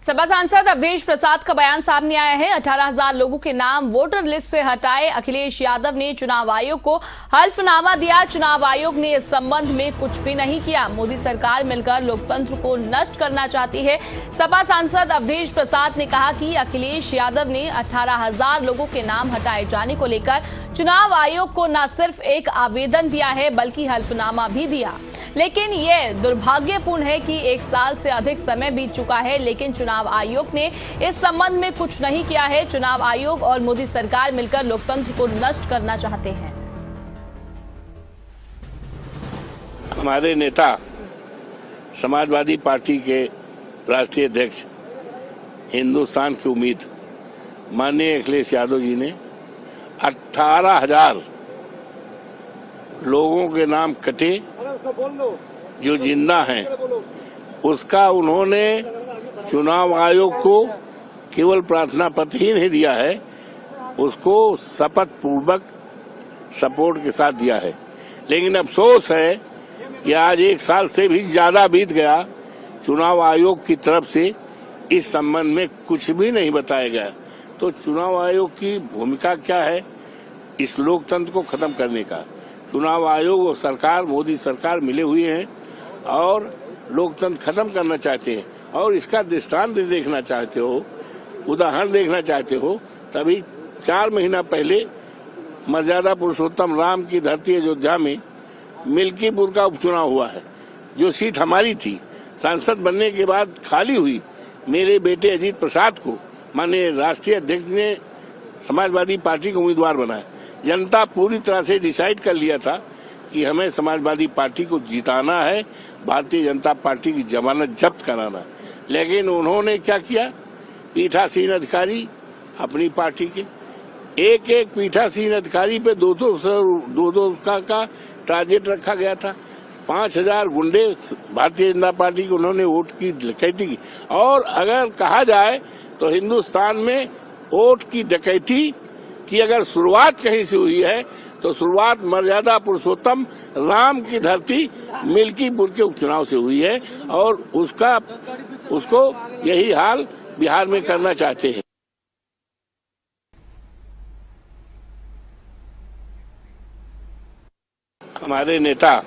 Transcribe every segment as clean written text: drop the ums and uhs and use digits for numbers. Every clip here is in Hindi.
सपा सांसद अवधेश प्रसाद का बयान सामने आया है। 18,000 लोगों के नाम वोटर लिस्ट से हटाए। अखिलेश यादव ने चुनाव आयोग को हल्फनामा दिया। चुनाव आयोग ने इस संबंध में कुछ भी नहीं किया। मोदी सरकार मिलकर लोकतंत्र को नष्ट करना चाहती है। सपा सांसद अवधेश प्रसाद ने कहा कि अखिलेश यादव ने 18,000 लोगों के नाम हटाए जाने को लेकर चुनाव आयोग को न सिर्फ एक आवेदन दिया है बल्कि हल्फनामा भी दिया। लेकिन ये दुर्भाग्यपूर्ण है कि 1 साल से अधिक समय बीत चुका है, लेकिन चुनाव आयोग ने इस संबंध में कुछ नहीं किया है। चुनाव आयोग और मोदी सरकार मिलकर लोकतंत्र को नष्ट करना चाहते हैं। हमारे नेता समाजवादी पार्टी के राष्ट्रीय अध्यक्ष, हिंदुस्तान की उम्मीद माननीय अखिलेश यादव जी ने 18,000 लोगों के नाम कटे जो जिंदा हैं, उसका उन्होंने चुनाव आयोग को केवल प्रार्थना पत्र ही नहीं दिया है, उसको शपथ पूर्वक सपोर्ट के साथ दिया है। लेकिन अफसोस है कि आज 1 साल से भी ज्यादा बीत गया, चुनाव आयोग की तरफ से इस संबंध में कुछ भी नहीं बताया गया। तो चुनाव आयोग की भूमिका क्या है इस लोकतंत्र को खत्म करने का? चुनाव आयोग और सरकार, मोदी सरकार मिले हुए हैं और लोकतंत्र खत्म करना चाहते हैं और इसका दृष्टांत देखना चाहते हो, उदाहरण देखना चाहते हो, तभी 4 महीना पहले मर्यादा पुरुषोत्तम राम की धरती अयोध्या में मिल्कीपुर का उपचुनाव हुआ है। जो सीट हमारी थी, सांसद बनने के बाद खाली हुई, मेरे बेटे अजीत प्रसाद को माननीय राष्ट्रीय अध्यक्ष ने समाजवादी पार्टी का उम्मीदवार बनाया। जनता पूरी तरह से डिसाइड कर लिया था कि हमें समाजवादी पार्टी को जिताना है, भारतीय जनता पार्टी की जमानत जब्त कराना। लेकिन उन्होंने क्या किया? पीठासीन अधिकारी अपनी पार्टी के एक पीठासीन अधिकारी पे 200 का टारगेट रखा गया था। 5,000 गुंडे भारतीय जनता पार्टी को उन्होंने वोट की डकैती की। और अगर कहा जाए तो हिंदुस्तान में वोट की डकैती की अगर शुरुआत कहीं से हुई है तो शुरुआत मर्यादा पुरुषोत्तम राम की धरती मिल्कीपुर के उपचुनाव से हुई है और उसको यही हाल बिहार में करना चाहते हैं। हमारे नेता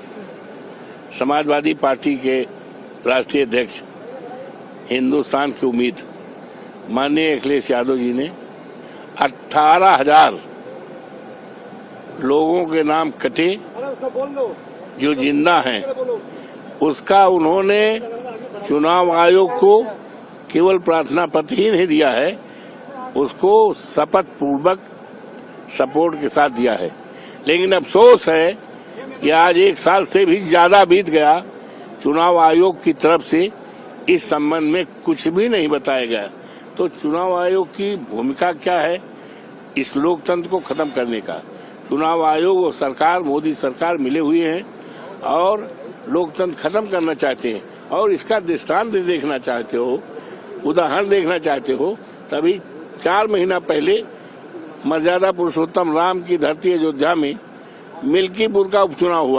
समाजवादी पार्टी के राष्ट्रीय अध्यक्ष, हिंदुस्तान की उम्मीद माननीय अखिलेश यादव जी ने 18,000 लोगों के नाम कटे जो जिंदा हैं, उसका उन्होंने चुनाव आयोग को केवल प्रार्थना पत्र ही नहीं दिया है, उसको शपथ पूर्वक सपोर्ट के साथ दिया है। लेकिन अफसोस है कि आज 1 साल से भी ज्यादा बीत गया, चुनाव आयोग की तरफ से इस संबंध में कुछ भी नहीं बताया गया। तो चुनाव आयोग की भूमिका क्या है इस लोकतंत्र को खत्म करने का? चुनाव आयोग और सरकार, मोदी सरकार मिले हुए हैं और लोकतंत्र खत्म करना चाहते हैं और इसका दृष्टांत देखना चाहते हो, उदाहरण देखना चाहते हो, तभी 4 महीना पहले मर्यादा पुरुषोत्तम राम की धरती अयोध्या में मिल्कीपुर का उपचुनाव हुआ